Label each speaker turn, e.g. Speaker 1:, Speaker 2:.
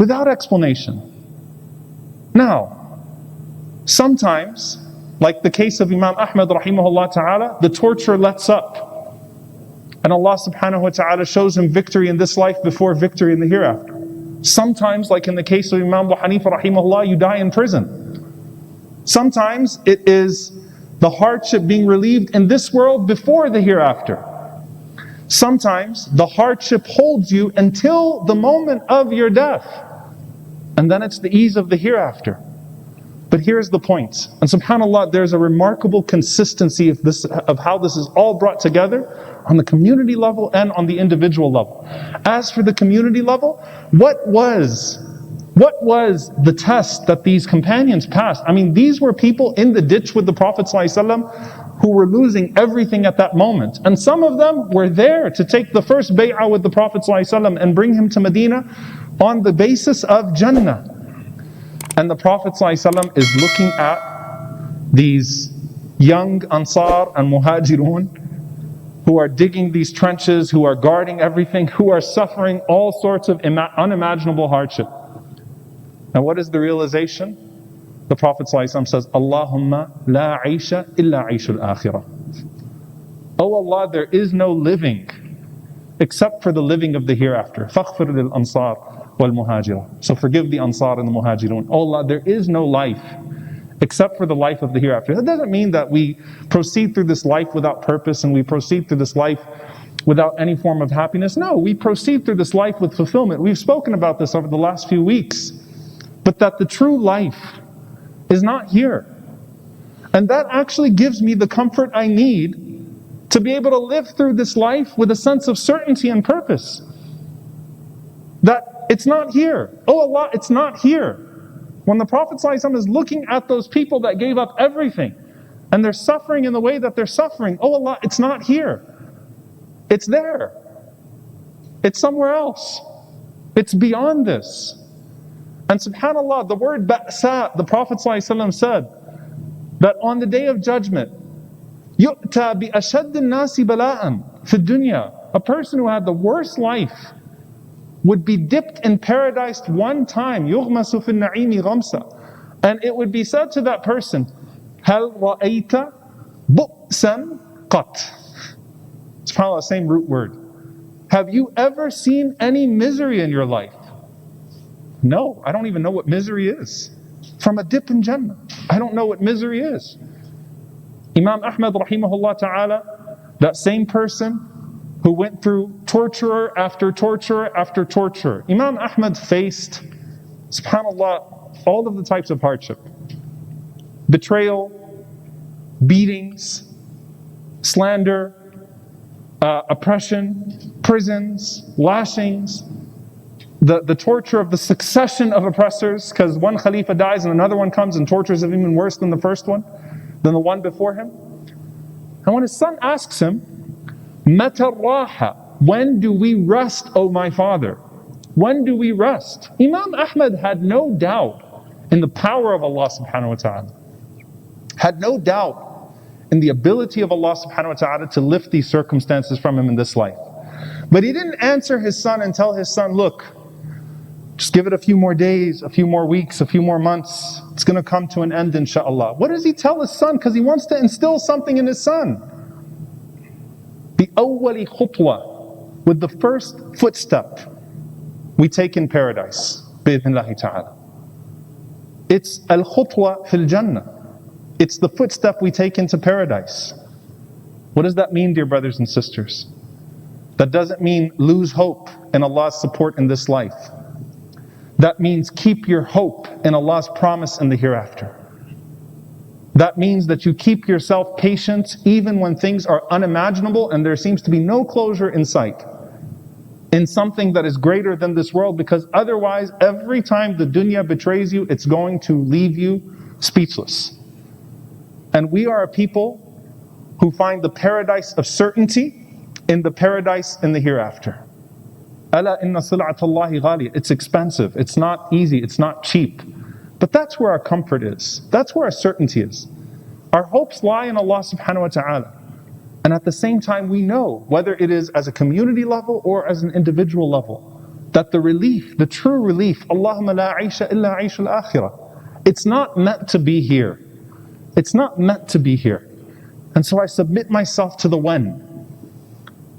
Speaker 1: without explanation. Now, sometimes, like the case of Imam Ahmad rahimahullah ta'ala, the torture lets up. And Allah subhanahu wa ta'ala shows him victory in this life before victory in the hereafter. Sometimes, like in the case of Imam Abu Hanifa rahimahullah, you die in prison. Sometimes it is the hardship being relieved in this world before the hereafter. Sometimes the hardship holds you until the moment of your death. And then it's the ease of the hereafter. But here's the point. And subhanAllah, there's a remarkable consistency of how this is all brought together on the community level and on the individual level. As for the community level, what was the test that these companions passed? I mean, these were people in the ditch with the Prophet ﷺ who were losing everything at that moment. And some of them were there to take the first bay'ah with the Prophet ﷺ and bring him to Medina on the basis of Jannah. And the Prophet ﷺ is looking at these young Ansar and Muhajirun who are digging these trenches, who are guarding everything, who are suffering all sorts of unimaginable hardship. And what is the realization? The Prophet ﷺ says, Allahumma la aisha illa aishul akhirah. Oh Allah, there is no living except for the living of the hereafter. Faghfir lil ansar wal muhajirah. So forgive the Ansar and the Muhajirun. Oh Allah, there is no life except for the life of the hereafter. That doesn't mean that we proceed through this life without purpose and we proceed through this life without any form of happiness. No, we proceed through this life with fulfillment. We've spoken about this over the last few weeks. But that the true life is not here. And that actually gives me the comfort I need to be able to live through this life with a sense of certainty and purpose. That it's not here. Oh Allah, it's not here. When the Prophet ﷺ is looking at those people that gave up everything and they're suffering in the way that they're suffering, oh Allah, it's not here. It's there. It's somewhere else. It's beyond this. And subhanAllah, the word ba'sa, the Prophet ﷺ said that on the day of judgment, يُؤْتَى بِأَشَدِّ النَّاسِ بَلَاءً فِي الدُّنْيَا. A person who had the worst life would be dipped in paradise one time, يُغْمَسُ فِي النَّعِيمِ غَمْسًا. And it would be said to that person, هَلْ رَأَيْتَ بُؤْسًا قَطْ. SubhanAllah, same root word. Have you ever seen any misery in your life? No, I don't even know what misery is. From a dip in Jannah, I don't know what misery is. Imam Ahmad rahimahullah ta'ala, that same person who went through torturer after torturer after torturer. Imam Ahmad faced, subhanAllah, all of the types of hardship. Betrayal, beatings, slander, oppression, prisons, lashings, the torture of the succession of oppressors, because one Khalifa dies and another one comes and tortures him even worse than the first one, than the one before him. And when his son asks him, Mata raha, when do we rest, O my father? When do we rest? Imam Ahmad had no doubt in the power of Allah subhanahu wa ta'ala. Had no doubt in the ability of Allah subhanahu wa ta'ala to lift these circumstances from him in this life. But he didn't answer his son and tell his son, look, just give it a few more days, a few more weeks, a few more months. It's going to come to an end, inshaAllah. What does he tell his son? Because he wants to instill something in his son. بِأَوَّلِ خُطْوَةٍ, with the first footstep we take in paradise, بِإِذْنِ ta'ala. It's al-khutwa fil jannah. It's the footstep we take into paradise. What does that mean, dear brothers and sisters? That doesn't mean lose hope in Allah's support in this life. That means keep your hope in Allah's promise in the hereafter. That means that you keep yourself patient even when things are unimaginable and there seems to be no closure in sight, in something that is greater than this world, because otherwise every time the dunya betrays you, it's going to leave you speechless. And we are a people who find the paradise of certainty in the paradise in the hereafter. Ala inna sil'atallahi ghaliya. It's expensive, it's not easy, it's not cheap. But that's where our comfort is. That's where our certainty is. Our hopes lie in Allah subhanahu wa ta'ala. And at the same time we know, whether it is as a community level or as an individual level, that the relief, the true relief, Allahumma la aisha illa aish al-akhirah, it's not meant to be here. It's not meant to be here. And so I submit myself to the when.